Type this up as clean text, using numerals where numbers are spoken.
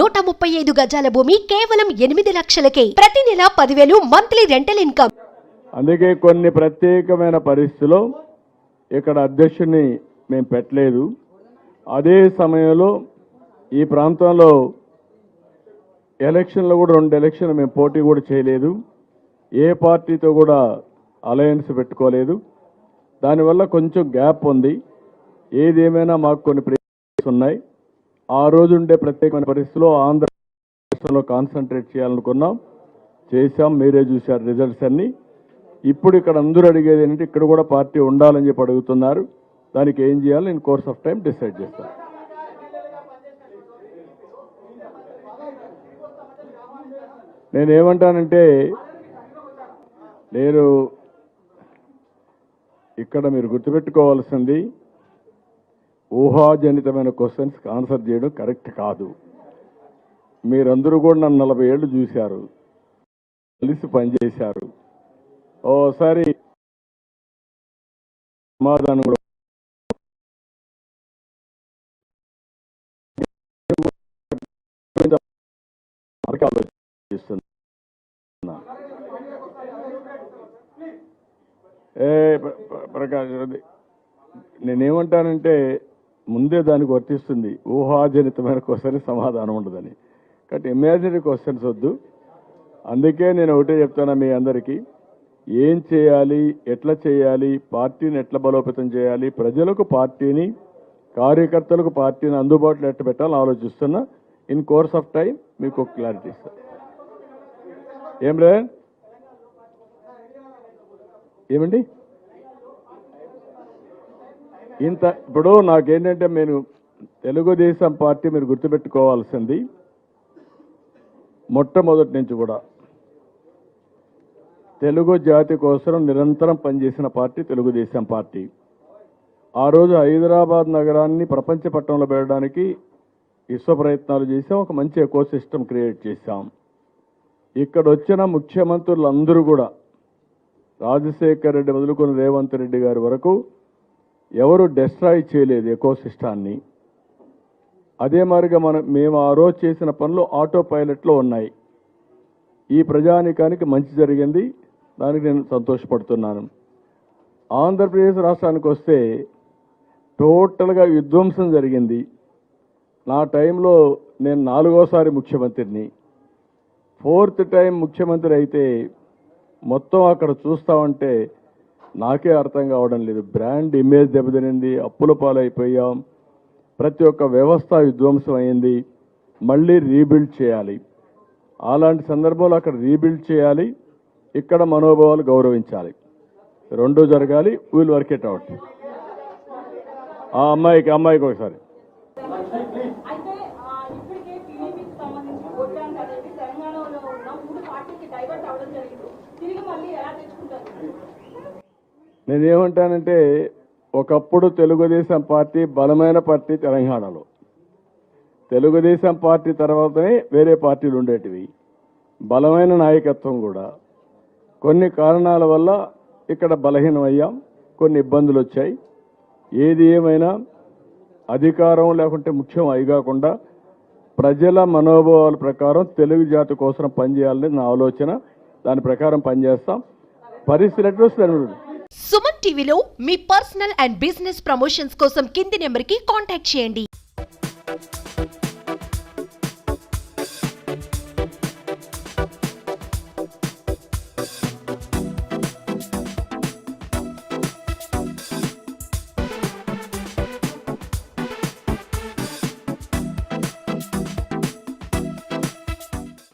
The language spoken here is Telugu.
135 గజాల భూమి కేవలం 8 లక్షలకే. ప్రతి నెల 10,000 మంత్లీ రెంటల్ ఇన్కమ్. అందుకే కొన్ని ప్రత్యేకమైన పరిస్థితుల్లో ఇక్కడ అధ్యక్షుడిని మేము పెట్టలేదు. అదే సమయంలో ఈ ప్రాంతంలో ఎలక్షన్లో కూడా 2 ఎలక్షన్లు మేము పోటీ కూడా చేయలేదు. ఏ పార్టీతో కూడా అలయన్స్ పెట్టుకోలేదు. దానివల్ల కొంచెం గ్యాప్ ఉంది. ఏదేమైనా మాకు కొన్ని ప్రేక్షకులు ఉన్నాయి. ఆ రోజు ఉండే ప్రత్యేకమైన పరిస్థితుల్లో ఆంధ్రప్రదేశ్లో కాన్సన్ట్రేట్ చేయాలనుకున్నాం, చేశాం. మీరే చూశారు రిజల్ట్స్ అన్ని. ఇప్పుడు ఇక్కడ అందరూ అడిగేది ఏంటంటే ఇక్కడ కూడా పార్టీ ఉండాలని చెప్పి అడుగుతున్నారు. దానికి ఏం చేయాలో in course of time decide చేస్తాను. నేనేమంటానంటే నేను ఇక్కడ మీరు గుర్తుపెట్టుకోవాల్సింది ఊహాజనితమైన క్వశ్చన్స్కి ఆన్సర్ చేయడం కరెక్ట్ కాదు. మీరందరూ కూడా నన్ను 40 ఏళ్ళు చూశారు, కలిసి పనిచేశారు. ఓసారి సమాధానం కూడా ఆలోచిస్తున్నా. ప్రకాష్, నేనేమంటానంటే ముందే దానికి వర్తిస్తుంది. ఊహాజనితమైన క్వశ్చన్ సమాధానం ఉండదని. కాబట్టి ఇమాజినరీ క్వశ్చన్స్ వద్దు. అందుకే నేను ఒకటే చెప్తాను మీ అందరికీ, ఏం చేయాలి, ఎట్లా చేయాలి, పార్టీని ఎట్లా బలోపేతం చేయాలి, ప్రజలకు పార్టీని, కార్యకర్తలకు పార్టీని అందుబాటులో ఎట్లా పెట్టాలని ఆలోచిస్తున్నా. ఇన్ కోర్స్ ఆఫ్ టైం మీకు క్లారిటీ ఇస్తాను. ఏం రే ఏమండి ఇంత ఇప్పుడు నాకేంటంటే నేను తెలుగుదేశం పార్టీ మీరు గుర్తుపెట్టుకోవాల్సింది మొట్టమొదటి నుంచి కూడా తెలుగు జాతి కోసం నిరంతరం పనిచేసిన పార్టీ తెలుగుదేశం పార్టీ. ఆ రోజు హైదరాబాద్ నగరాన్ని ప్రపంచ పట్టణంలో పెట్టడానికి విశ్వ ప్రయత్నాలు చేసాం. ఒక మంచి ఎకో సిస్టమ్ క్రియేట్ చేశాం. ఇక్కడ వచ్చిన ముఖ్యమంత్రులందరూ కూడా రాజశేఖర్ రెడ్డి మొదలుకొని రేవంత్ రెడ్డి గారి వరకు ఎవరు డెస్ట్రాయ్ చేయలేదు ఎకో సిస్టాన్ని. అదే మాదిరిగా మేము ఆ రోజు చేసిన పనులు ఆటో పైలట్లో ఉన్నాయి. ఈ ప్రజానికానికి మంచి జరిగింది. దానికి నేను సంతోషపడుతున్నాను. ఆంధ్రప్రదేశ్ రాష్ట్రానికి వస్తే టోటల్గా విధ్వంసం జరిగింది. నా టైంలో నేను 4వసారి ముఖ్యమంత్రిని, 4th టైం ముఖ్యమంత్రి అయితే మొత్తం అక్కడ చూస్తామంటే నాకే అర్థం కావడం లేదు. బ్రాండ్ ఇమేజ్ దెబ్బతినింది, అప్పుల పాలైపోయాం, ప్రతి ఒక్క వ్యవస్థ విధ్వంసం అయింది. మళ్ళీ రీబిల్డ్ చేయాలి. అలాంటి సందర్భంలో అక్కడ రీబిల్డ్ చేయాలి, ఇక్కడ మనోభావాలు గౌరవించాలి. రెండూ జరగాలి. Wheel work it out. ఆ అమ్మాయికి ఒకసారి నేనేమంటానంటే ఒకప్పుడు తెలుగుదేశం పార్టీ బలమైన పార్టీ తెలంగాణలో. తెలుగుదేశం పార్టీ తర్వాతనే వేరే పార్టీలు ఉండేటివి. బలమైన నాయకత్వం కూడా. కొన్ని కారణాల వల్ల ఇక్కడ బలహీనమయ్యాం, కొన్ని ఇబ్బందులు వచ్చాయి. ఏది ఏమైనా అధికారం లేకుంటే ముఖ్యం అయి కాకుండా ప్రజల మనోభావాల ప్రకారం తెలుగు జాతి కోసం పనిచేయాలని నా ఆలోచన. దాని ప్రకారం పనిచేస్తాం. పరిస్థితులు సుమన్ టీవీలో మీ పర్సనల్ అండ్ బిజినెస్ ప్రమోషన్స్ కోసం కింది నెంబర్కి కాంటాక్ట్ చేయండి.